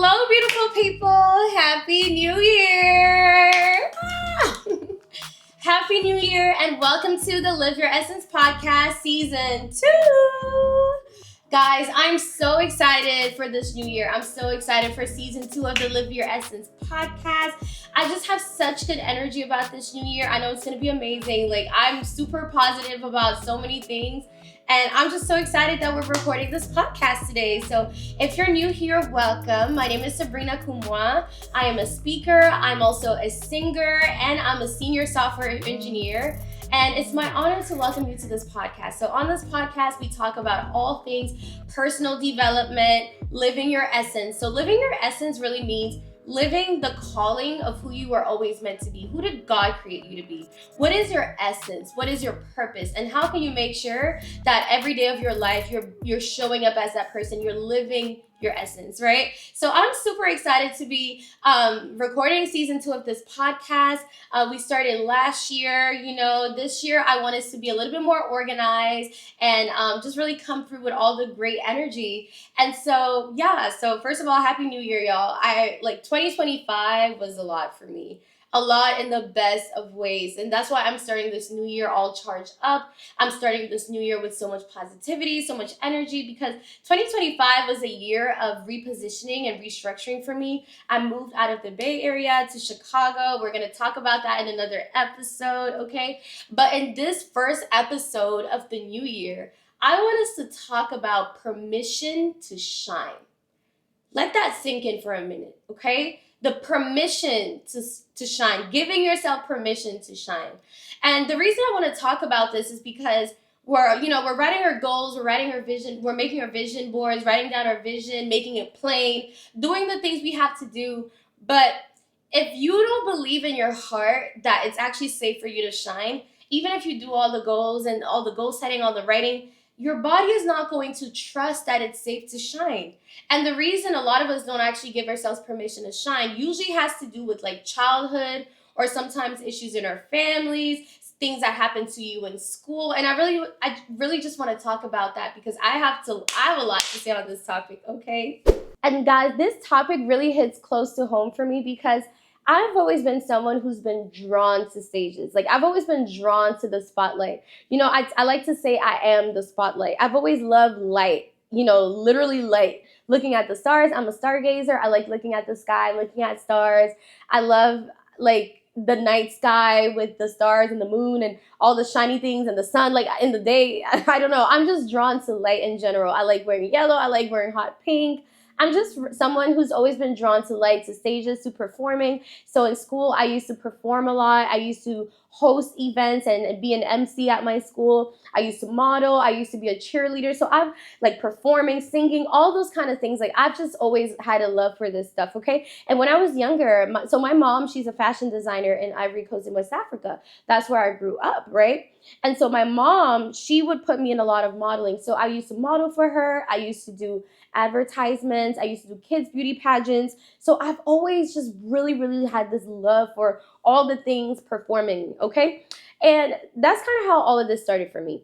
Hello, beautiful people. Happy New Year. Happy New Year and welcome to the Live Your Essence podcast season 2. Guys, I'm so excited for this new year. I'm so excited for season 2 of the Live Your Essence podcast. I just have such good energy about this new year. I know it's going to be amazing. I'm super positive about so many things. And I'm just so excited that we're recording this podcast today. So if you're new here, welcome. My name is Sabrina Kumwa. I am a speaker. I'm also a singer, and I'm a senior software engineer. And it's my honor to welcome you to this podcast. So on this podcast, we talk about all things personal development, living your essence. So living your essence really means living the calling of who you are always meant to be. Who did God create you to be? What is your essence? What is your purpose? And how can you make sure that every day of your life, you're showing up as that person, you're living your essence, right? So I'm super excited to be recording season 2 of this podcast. We started last year. This year I want us to be a little bit more organized and just really come through with all the great energy. And so first of all, Happy New Year, y'all. 2025 was a lot for me. A lot in the best of ways. And that's why I'm starting this new year all charged up. I'm starting this new year with so much positivity, so much energy, because 2025 was a year of repositioning and restructuring for me. I moved out of the Bay Area to Chicago. We're going to talk about that in another episode, okay? But in this first episode of the new year, I want us to talk about permission to shine. Let that sink in for a minute, okay? The permission to shine, giving yourself permission to shine. And the reason I want to talk about this is because we're writing our goals, we're writing our vision, we're making our vision boards, writing down our vision, making it plain, doing the things we have to do. But if you don't believe in your heart that it's actually safe for you to shine, even if you do all the goals and all the goal setting, all the writing, your body is not going to trust that it's safe to shine. And the reason a lot of us don't actually give ourselves permission to shine usually has to do with childhood, or sometimes issues in our families, things that happen to you in school. And I really just want to talk about that because I have a lot to say on this topic, okay? And guys, this topic really hits close to home for me because I've always been someone who's been drawn to stages. I've always been drawn to the spotlight. I like to say I am the spotlight. I've always loved light, literally light. Looking at the stars. I'm a stargazer. I like looking at the sky, looking at stars. I love the night sky with the stars and the moon and all the shiny things and the sun. In the day, I don't know. I'm just drawn to light in general. I like wearing yellow. I like wearing hot pink. I'm just someone who's always been drawn to light, to stages, to performing. So in school, I used to perform a lot. I used to host events and be an MC at my school. I used to model. I used to be a cheerleader. So I'm performing, singing, all those kind of things. I've just always had a love for this stuff, okay? And when I was younger, my mom, she's a fashion designer in Ivory Coast in West Africa. That's where I grew up, right? And so my mom, she would put me in a lot of modeling. So I used to model for her. I used to do advertisements. I used to do kids' beauty pageants. So I've always just really, really had this love for all the things performing, okay? And that's kind of how all of this started for me,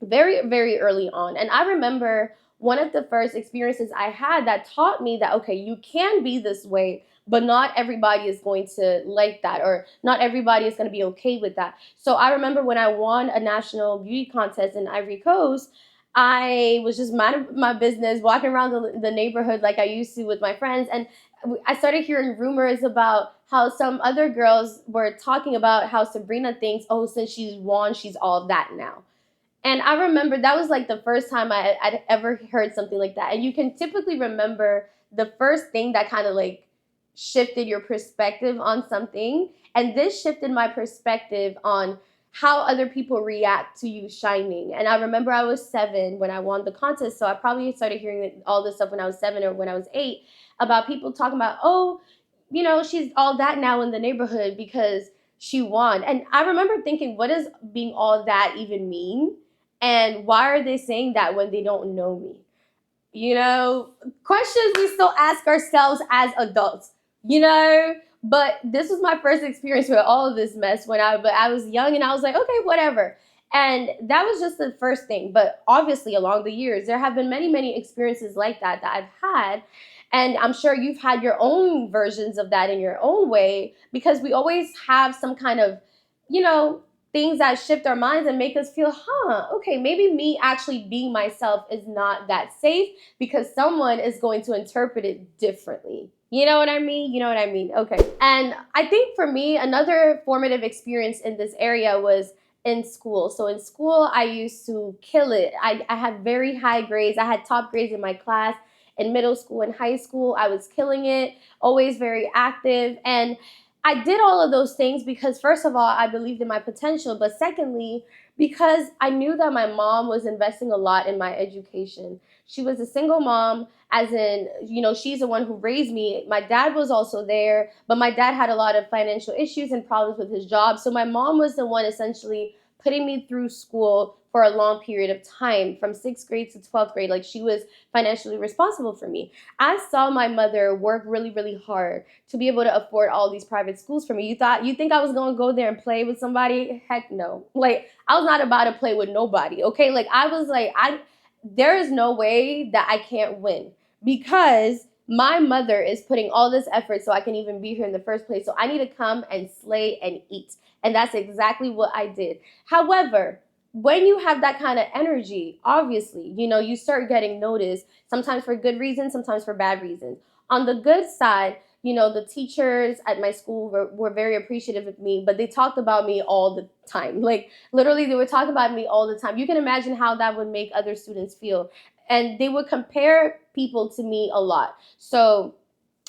very, very early on. And I remember one of the first experiences I had that taught me that, okay, you can be this way, but not everybody is going to like that, or not everybody is going to be okay with that. So I remember when I won a national beauty contest in Ivory Coast, I was just minding my business, walking around the neighborhood like I used to with my friends. And I started hearing rumors about how some other girls were talking about how Sabrina thinks, oh, since she's won, she's all that now. And I remember that was the first time I'd ever heard something like that. And you can typically remember the first thing that kind of shifted your perspective on something. And this shifted my perspective on how other people react to you shining. And I remember I was 7 when I won the contest. So I probably started hearing all this stuff when I was 7 or when I was 8 about people talking about, oh, she's all that now in the neighborhood because she won. And I remember thinking, what does being all that even mean? And why are they saying that when they don't know me? Questions we still ask ourselves as adults, But this was my first experience with all of this mess but I was young and I was like, okay, whatever. And that was just the first thing. But obviously along the years, there have been many, many experiences like that I've had. And I'm sure you've had your own versions of that in your own way, because we always have some kind of, you know, things that shift our minds and make us feel, okay, maybe me actually being myself is not that safe because someone is going to interpret it differently. You know what I mean? You know what I mean? Okay. And I think for me, another formative experience in this area was in school. So in school, I used to kill it. I had very high grades. I had top grades in my class. In middle school and high school, I was killing it, always very active. And I did all of those things because, first of all, I believed in my potential. But secondly, because I knew that my mom was investing a lot in my education. She was a single mom, as in, she's the one who raised me. My dad was also there, but my dad had a lot of financial issues and problems with his job. So my mom was the one essentially putting me through school for a long period of time, from 6th grade to 12th grade. Like, she was financially responsible for me. I saw my mother work really, really hard to be able to afford all these private schools for me. You think I was going to go there and play with somebody? Heck no. Like, I was not about to play with nobody. Okay. Like, I was like, there is no way that I can't win, because my mother is putting all this effort so I can even be here in the first place. So I need to come and slay and eat. And that's exactly what I did. However, when you have that kind of energy, obviously, you start getting noticed, sometimes for good reasons, sometimes for bad reasons. On the good side, the teachers at my school were very appreciative of me, but they talked about me all the time. Like, literally, they would talk about me all the time. You can imagine how that would make other students feel. And they would compare people to me a lot. So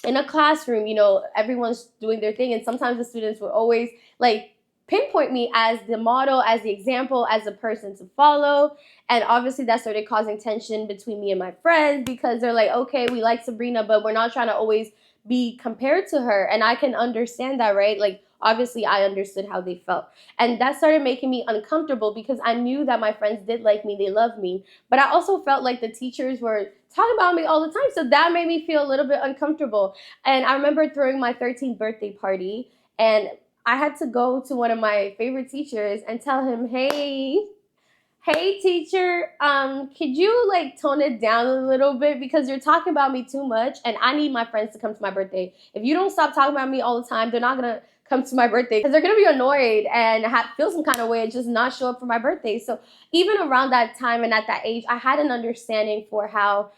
in a classroom, everyone's doing their thing, and sometimes the students would always like pinpoint me as the model, as the example, as the person to follow. And obviously that started causing tension between me and my friends, because they're like, okay, we like Sabrina, but we're not trying to always be compared to her. And I can understand that, right? Like, obviously I understood how they felt. And that started making me uncomfortable, because I knew that my friends did like me, they loved me, but I also felt like the teachers were talking about me all the time. So that made me feel a little bit uncomfortable. And I remember throwing my 13th birthday party, and I had to go to one of my favorite teachers and tell him, hey teacher, could you like tone it down a little bit, because you're talking about me too much, and I need my friends to come to my birthday. If you don't stop talking about me all the time, they're not gonna come to my birthday, because they're gonna be annoyed and feel some kind of way and just not show up for my birthday. So even around that time and at that age, I had an understanding for how,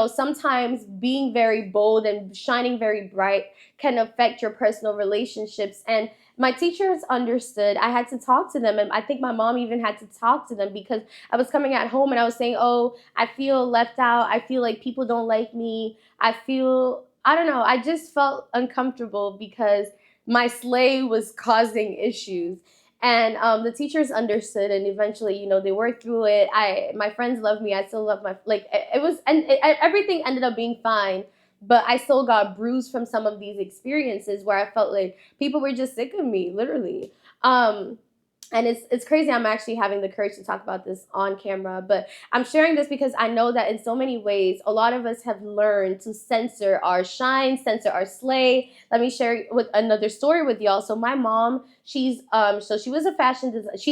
sometimes being very bold and shining very bright can affect your personal relationships. And my teachers understood. I had to talk to them, and I think my mom even had to talk to them, because I was coming at home and I was saying, oh, I feel left out. I feel like people don't like me. I don't know, I just felt uncomfortable because my slay was causing issues. And the teachers understood, and eventually, they worked through it. My friends love me. I still love it was, and everything ended up being fine. But I still got bruised from some of these experiences where I felt like people were just sick of me, literally. And it's crazy. I'm actually having the courage to talk about this on camera, but I'm sharing this because I know that in so many ways, a lot of us have learned to censor our shine, censor our slay. Let me share with another story with y'all. So my mom, she was she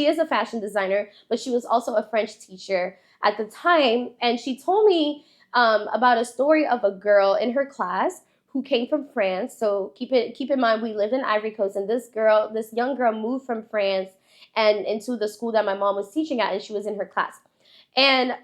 is a fashion designer, but she was also a French teacher at the time, and she told me about a story of a girl in her class who came from France. So keep in mind, we lived in Ivory Coast, and this young girl moved from France and into the school that my mom was teaching at, and she was in her class. And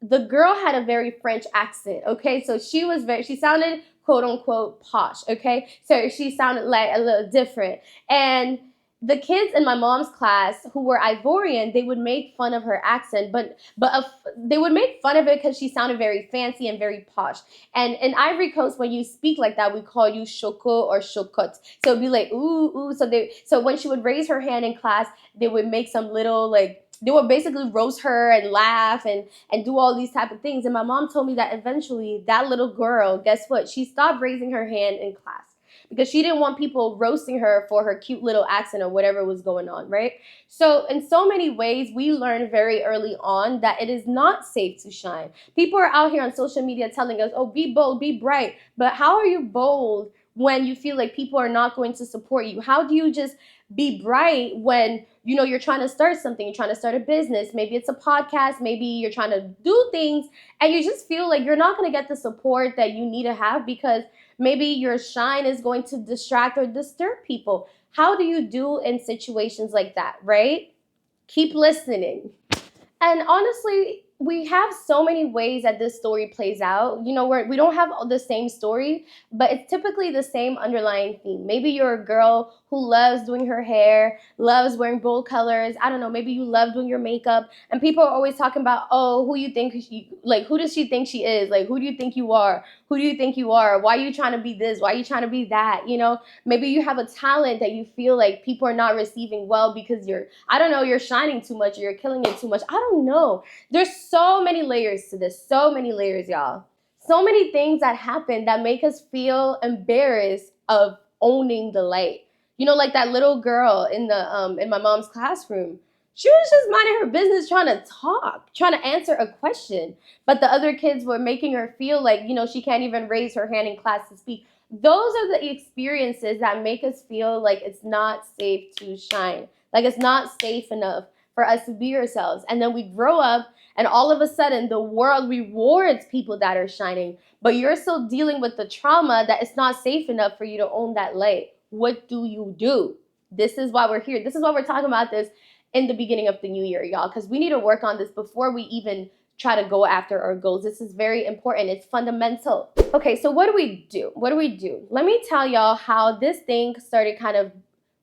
the girl had a very French accent, okay? So she sounded quote unquote posh, okay? So she sounded like a little different. And the kids in my mom's class who were Ivorian, they would make fun of her accent, but they would make fun of it because she sounded very fancy and very posh. And in Ivory Coast, when you speak like that, we call you shoko or shokot. So it'd be like ooh ooh. So when she would raise her hand in class, they would make some little they would basically roast her and laugh and do all these type of things. And my mom told me that eventually that little girl, guess what? She stopped raising her hand in class, because she didn't want people roasting her for her cute little accent or whatever was going on, right? So in so many ways, we learned very early on that it is not safe to shine. People are out here on social media telling us, oh, be bold, be bright. But how are you bold when you feel like people are not going to support you? How do you just be bright when you're trying to start something, you're trying to start a business, maybe it's a podcast, maybe you're trying to do things, and you just feel like you're not going to get the support that you need to have because maybe your shine is going to distract or disturb people. How do you do in situations like that, right? Keep listening. And honestly, we have so many ways that this story plays out. We don't have the same story, but it's typically the same underlying theme. Maybe you're a girl who loves doing her hair, loves wearing bold colors. I don't know, maybe you love doing your makeup, and people are always talking about, oh, who does she think she is? Like, who do you think you are? Who do you think you are? Why are you trying to be this? Why are you trying to be that? Maybe you have a talent that you feel like people are not receiving well because I don't know, you're shining too much or you're killing it too much. I don't know. There's so many layers to this. So many layers, y'all. So many things that happen that make us feel embarrassed of owning the light. Like that little girl in my mom's classroom. She was just minding her business, trying to talk, trying to answer a question. But the other kids were making her feel like, she can't even raise her hand in class to speak. Those are the experiences that make us feel like it's not safe to shine. Like it's not safe enough for us to be ourselves. And then we grow up and all of a sudden the world rewards people that are shining, but you're still dealing with the trauma that it's not safe enough for you to own that light. What do you do? This is why we're here. This is why we're talking about this in the beginning of the new year, y'all, because we need to work on this before we even try to go after our goals. This is very important. It's fundamental. Okay, so what do we do? What do we do? Let me tell y'all how this thing started kind of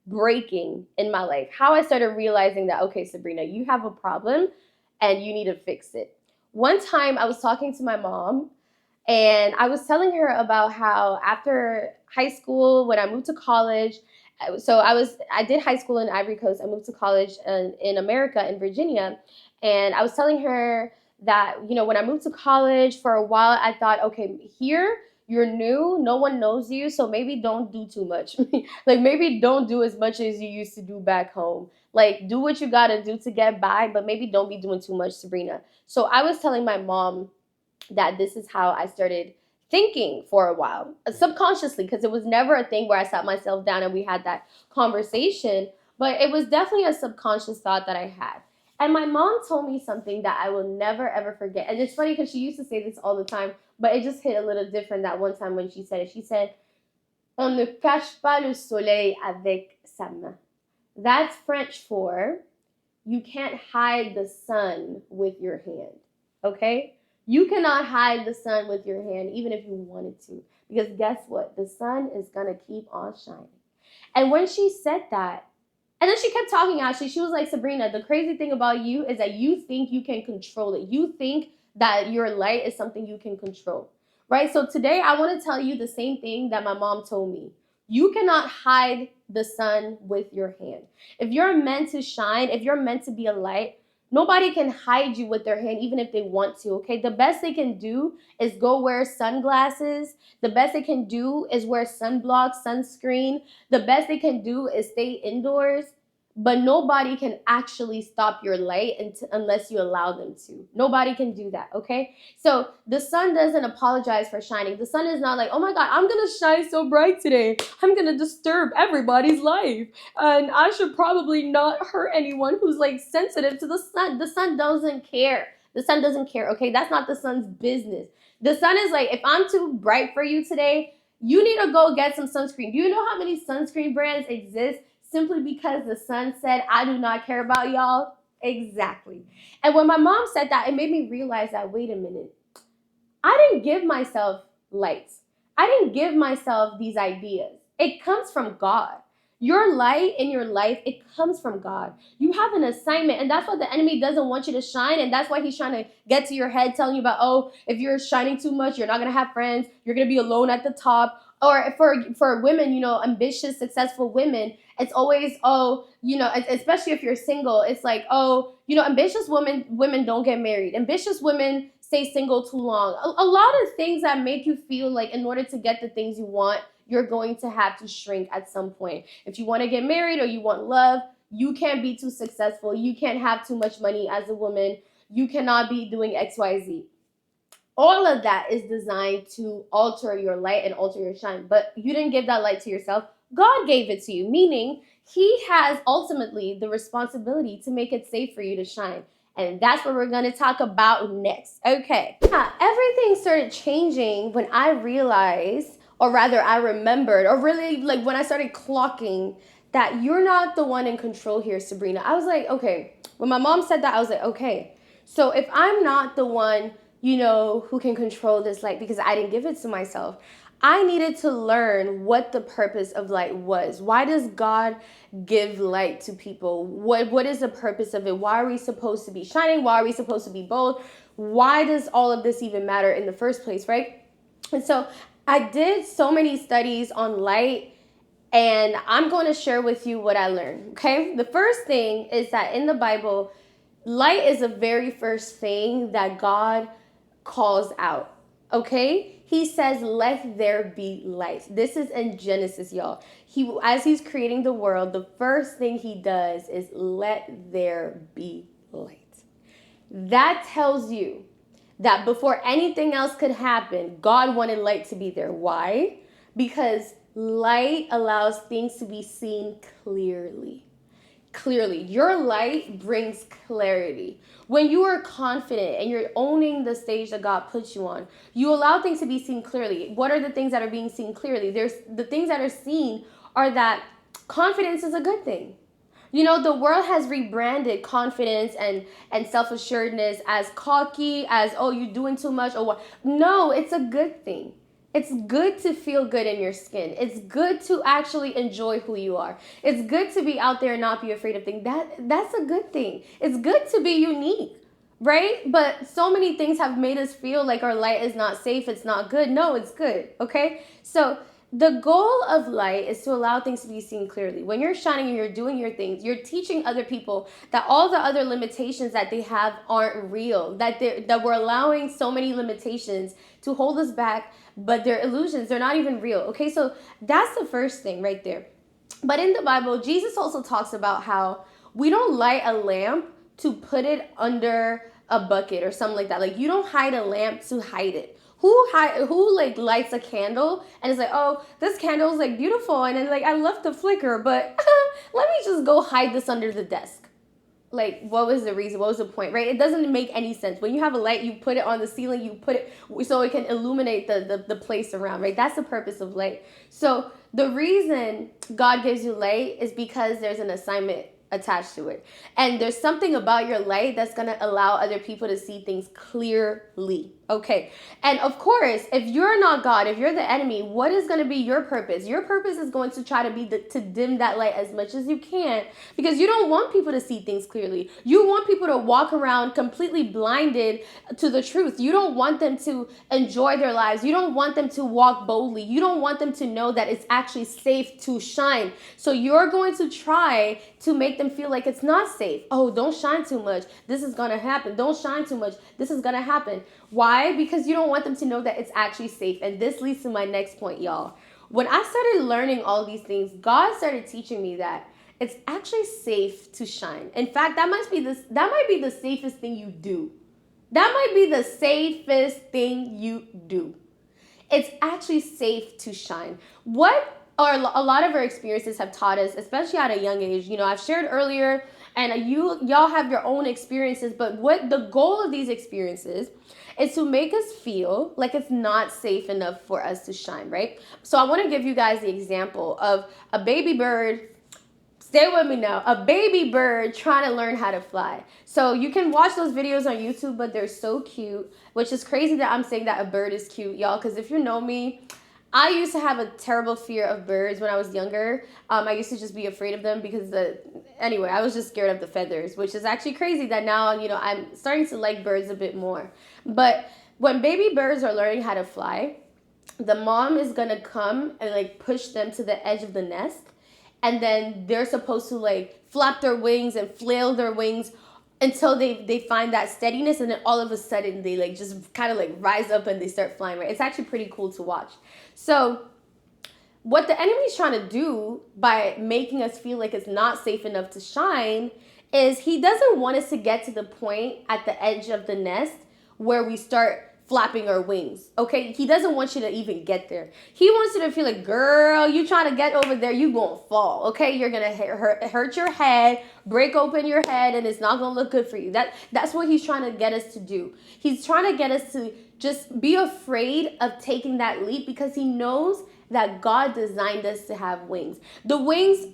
breaking in my life. How I started realizing that, okay, Sabrina, you have a problem and you need to fix it. One time I was talking to my mom and I was telling her about how after high school, when I moved to college, I did high school in Ivory Coast. I moved to college in America, in Virginia. And I was telling her that, when I moved to college for a while, I thought, okay, here you're new, no one knows you, so maybe don't do too much. Like maybe don't do as much as you used to do back home. Like do what you gotta do to get by, but maybe don't be doing too much, Sabrina. So I was telling my mom that this is how I started thinking for a while, subconsciously, because it was never a thing where I sat myself down and we had that conversation, but it was definitely a subconscious thought that I had. And my mom told me something that I will never ever forget. And it's funny because she used to say this all the time, but it just hit a little different that one time when she said it. She said, "On ne cache pas le soleil avec sa main." That's French for you can't hide the sun with your hand. Okay? You cannot hide the sun with your hand even if you wanted to. Because guess what? The sun is going to keep on shining. And when she said that, and then she kept talking, actually, she was like, Sabrina, the crazy thing about you is that you think you can control it. You think that your light is something you can control. Right? So today I want to tell you the same thing that my mom told me. You cannot hide the sun with your hand. If you're meant to shine, if you're meant to be a light, nobody can hide you with their hand, even if they want to, okay? The best they can do is go wear sunglasses. The best they can do is wear sunblock, sunscreen. The best they can do is stay indoors. But nobody can actually stop your light unless you allow them to. Nobody can do that, okay? So the sun doesn't apologize for shining. The sun is not like, oh my God, I'm going to shine so bright today. I'm going to disturb everybody's life. And I should probably not hurt anyone who's like sensitive to the sun. The sun doesn't care. The sun doesn't care, okay? That's not the sun's business. The sun is like, if I'm too bright for you today, you need to go get some sunscreen. Do you know how many sunscreen brands exist simply because the sun said, I do not care about y'all? Exactly. And when my mom said that, it made me realize that, wait a minute, I didn't give myself lights. I didn't give myself these ideas. It comes from God. Your light in your life, it comes from God. You have an assignment, and that's what the enemy doesn't want you to shine, and that's why he's trying to get to your head, telling you about, oh, if you're shining too much, you're not going to have friends, you're going to be alone at the top. Or for women, ambitious, successful women, it's always, oh, especially if you're single, it's like, oh, ambitious women don't get married. Ambitious women stay single too long. A lot of things that make you feel like in order to get the things you want, you're going to have to shrink at some point. If you want to get married or you want love, you can't be too successful. You can't have too much money as a woman. You cannot be doing XYZ. All of that is designed to alter your light and alter your shine. But you didn't give that light to yourself. God gave it to you, meaning he has ultimately the responsibility to make it safe for you to shine. And that's what we're going to talk about next. Okay. Everything started changing when I realized, or rather I remembered, or really like when I started clocking that you're not the one in control here, Sabrina. I was like, okay, when my mom said that, I was like, okay, so if I'm not the one, who can control this light because I didn't give it to myself, I needed to learn what the purpose of light was. Why does God give light to people? What is the purpose of it? Why are we supposed to be shining? Why are we supposed to be bold? Why does all of this even matter in the first place, right? And so I did so many studies on light, and I'm going to share with you what I learned, okay? The first thing is that in the Bible, light is the very first thing that God calls out, okay? He says, let there be light. This is in Genesis, y'all. As he's creating the world, the first thing he does is let there be light. That tells you that before anything else could happen, God wanted light to be there. Why? Because light allows things to be seen clearly. Clearly, your light brings clarity. When you are confident and you're owning the stage that God puts you on, you allow things to be seen clearly. What are the things that are being seen clearly? There's the things that are seen are that confidence is a good thing. The world has rebranded confidence and self-assuredness as cocky, as, oh, you're doing too much, or what. No, it's a good thing. It's good to feel good in your skin. It's good to actually enjoy who you are. It's good to be out there and not be afraid of things. That's a good thing. It's good to be unique, right? But so many things have made us feel like our light is not safe. It's not good. No, it's good, okay? So the goal of light is to allow things to be seen clearly. When you're shining and you're doing your things, you're teaching other people that all the other limitations that they have aren't real, that we're allowing so many limitations to hold us back, but they're illusions. They're not even real. Okay, so that's the first thing right there. But in the Bible, Jesus also talks about how we don't light a lamp to put it under a bucket or something like that. Like, you don't hide a lamp to hide it. Who like lights a candle and is like, oh, this candle is like beautiful, and then like I love the flicker, but let me just go hide this under the desk. Like, what was the reason? What was the point, right? It doesn't make any sense. When you have a light, you put it on the ceiling, you put it so it can illuminate the place around, right? That's the purpose of light. So the reason God gives you light is because there's an assignment attached to it. And there's something about your light that's going to allow other people to see things clearly. Okay. And of course, if you're not God, if you're the enemy, what is going to be your purpose? Your purpose is going to try to be to dim that light as much as you can, because you don't want people to see things clearly. You want people to walk around completely blinded to the truth. You don't want them to enjoy their lives. You don't want them to walk boldly. You don't want them to know that it's actually safe to shine. So you're going to try to make them feel like it's not safe. Oh, don't shine too much. This is going to happen. Don't shine too much. This is going to happen. Why? Because you don't want them to know that it's actually safe. And this leads to my next point, y'all. When I started learning all these things, God started teaching me that it's actually safe to shine. In fact, that might be the safest thing you do. That might be the safest thing you do. It's actually safe to shine. What or a lot of our experiences have taught us, especially at a young age. I've shared earlier, and y'all have your own experiences, but what the goal of these experiences is to make us feel like it's not safe enough for us to shine, right? So I want to give you guys the example of a baby bird. Stay with me now. A baby bird trying to learn how to fly. So you can watch those videos on YouTube, but they're so cute, which is crazy that I'm saying that a bird is cute, y'all, because if you know me, I used to have a terrible fear of birds when I was younger. I used to just be afraid of them because I was just scared of the feathers, which is actually crazy that now, I'm starting to like birds a bit more. But when baby birds are learning how to fly, the mom is going to come and like push them to the edge of the nest. And then they're supposed to like flap their wings and flail their wings until they find that steadiness, and then all of a sudden they like just kind of like rise up and they start flying, right? It's actually pretty cool to watch. So what the enemy's trying to do by making us feel like it's not safe enough to shine is he doesn't want us to get to the point at the edge of the nest where we start flapping our wings, okay? He doesn't want you to even get there. He wants you to feel like, girl, you trying to get over there, you gonna fall, okay? You're gonna hurt your head, break open your head, and it's not gonna look good for you. That's what he's trying to get us to do. He's trying to get us to just be afraid of taking that leap, because he knows that God designed us to have wings. The wings,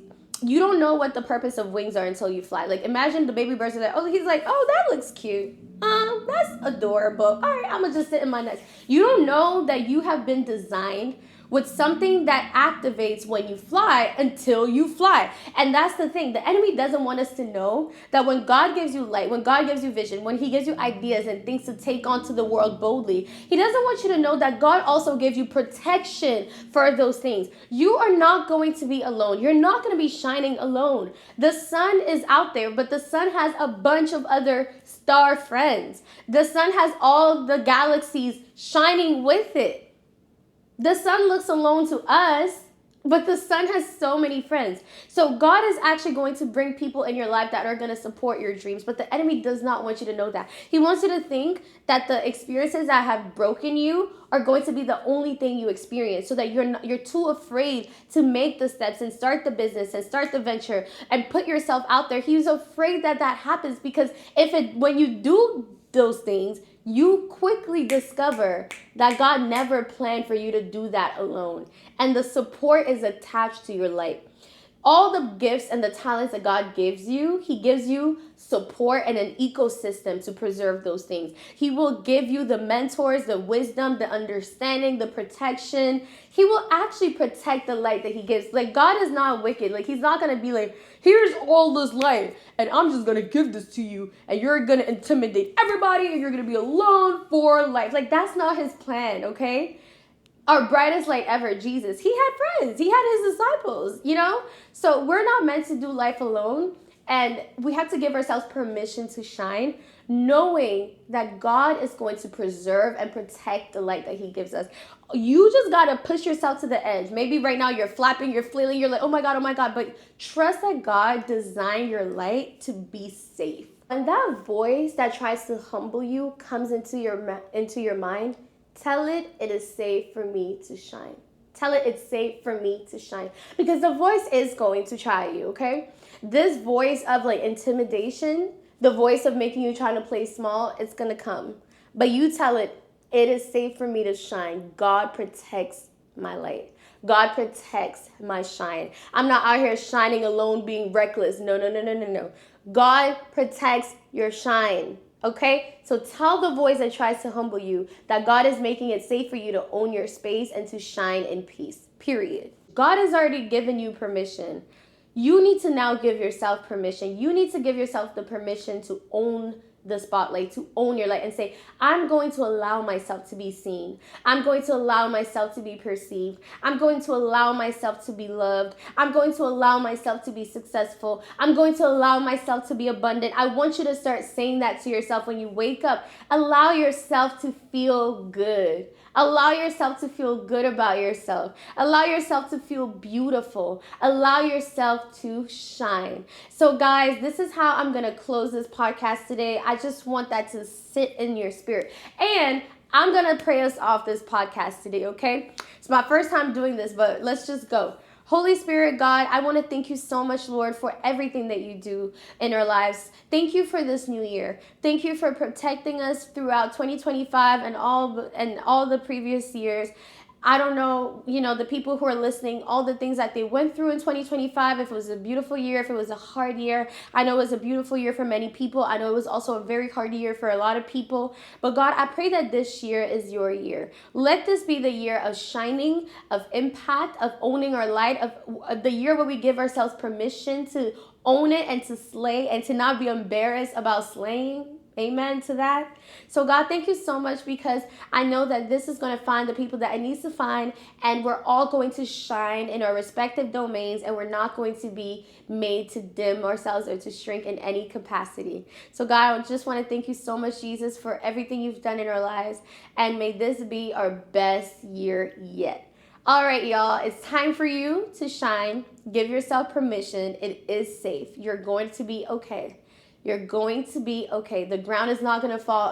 you don't know what the purpose of wings are until you fly. Like, imagine the baby birds are like, oh, he's like, oh, that looks cute. That's adorable. All right, I'm gonna just sit in my nest. You don't know that you have been designed with something that activates when you fly until you fly. And that's the thing. The enemy doesn't want us to know that when God gives you light, when God gives you vision, when he gives you ideas and things to take onto the world boldly, he doesn't want you to know that God also gives you protection for those things. You are not going to be alone. You're not going to be shining alone. The sun is out there, but the sun has a bunch of other star friends. The sun has all the galaxies shining with it. The sun looks alone to us, but the sun has so many friends. So God is actually going to bring people in your life that are going to support your dreams, but the enemy does not want you to know that. He wants you to think that the experiences that have broken you are going to be the only thing you experience, so that you're too afraid to make the steps and start the business and start the venture and put yourself out there. He's afraid that happens, because when you do those things, you quickly discover that God never planned for you to do that alone. And the support is attached to your light. All the gifts and the talents that God gives you, he gives you support and an ecosystem to preserve those things. He will give you the mentors, the wisdom, the understanding, the protection. He will actually protect the light that he gives. Like, God is not wicked. Like, he's not going to be like, here's all this light, and I'm just going to give this to you, and you're going to intimidate everybody, and you're going to be alone for life. Like, that's not his plan, okay? Our brightest light ever, Jesus, he had friends. He had his disciples, So we're not meant to do life alone. And we have to give ourselves permission to shine, knowing that God is going to preserve and protect the light that he gives us. You just got to push yourself to the edge. Maybe right now you're flapping, you're flailing, you're like, oh my God. But trust that God designed your light to be safe. And that voice that tries to humble you comes into your mind. Tell it is safe for me to shine. Tell it it's safe for me to shine. Because the voice is going to try you, okay? This voice of like intimidation, the voice of making you trying to play small, it's going to come. But you tell it is safe for me to shine. God protects my light. God protects my shine. I'm not out here shining alone, being reckless. No. God protects your shine. Okay, so tell the voice that tries to humble you that God is making it safe for you to own your space and to shine in peace, period. God has already given you permission. You need to now give yourself permission. You need to give yourself the permission to own the spotlight, to own your light and say, I'm going to allow myself to be seen. I'm going to allow myself to be perceived. I'm going to allow myself to be loved. I'm going to allow myself to be successful. I'm going to allow myself to be abundant. I want you to start saying that to yourself when you wake up. Allow yourself to feel good. Allow yourself to feel good about yourself. Allow yourself to feel beautiful. Allow yourself to shine. So guys, this is how I'm going to close this podcast today. I just want that to sit in your spirit. And I'm going to pray us off this podcast today, okay? It's my first time doing this, but let's just go. Holy Spirit, God, I want to thank you so much, Lord, for everything that you do in our lives. Thank you for this new year. Thank you for protecting us throughout 2025 and all the previous years. I don't know, the people who are listening, all the things that they went through in 2025, if it was a beautiful year, if it was a hard year. I know it was a beautiful year for many people. I know it was also a very hard year for a lot of people. But God, I pray that this year is your year. Let this be the year of shining, of impact, of owning our light, of the year where we give ourselves permission to own it and to slay and to not be embarrassed about slaying. Amen to that. So God, thank you so much, because I know that this is going to find the people that it needs to find, and we're all going to shine in our respective domains, and we're not going to be made to dim ourselves or to shrink in any capacity. So God, I just want to thank you so much, Jesus, for everything you've done in our lives, and may this be our best year yet. All right, y'all, it's time for you to shine. Give yourself permission. It is safe. You're going to be okay. You're going to be okay. The ground is not going to fall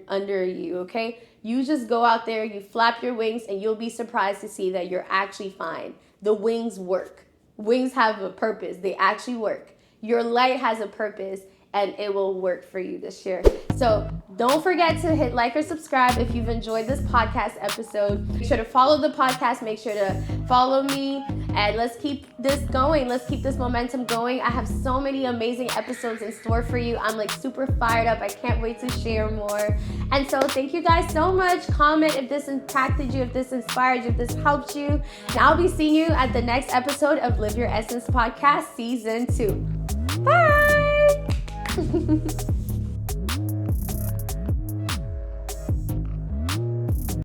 under you, okay? You just go out there, you flap your wings, and you'll be surprised to see that you're actually fine. The wings work. Wings have a purpose. They actually work. Your light has a purpose, and it will work for you this year. So don't forget to hit like or subscribe if you've enjoyed this podcast episode. Make sure to follow the podcast. Make sure to follow me, and let's keep this going. Let's keep this momentum going. I have so many amazing episodes in store for you. I'm like super fired up. I can't wait to share more. And so thank you guys so much. Comment if this impacted you, if this inspired you, if this helped you. And I'll be seeing you at the next episode of Live Your Essence Podcast Season 2.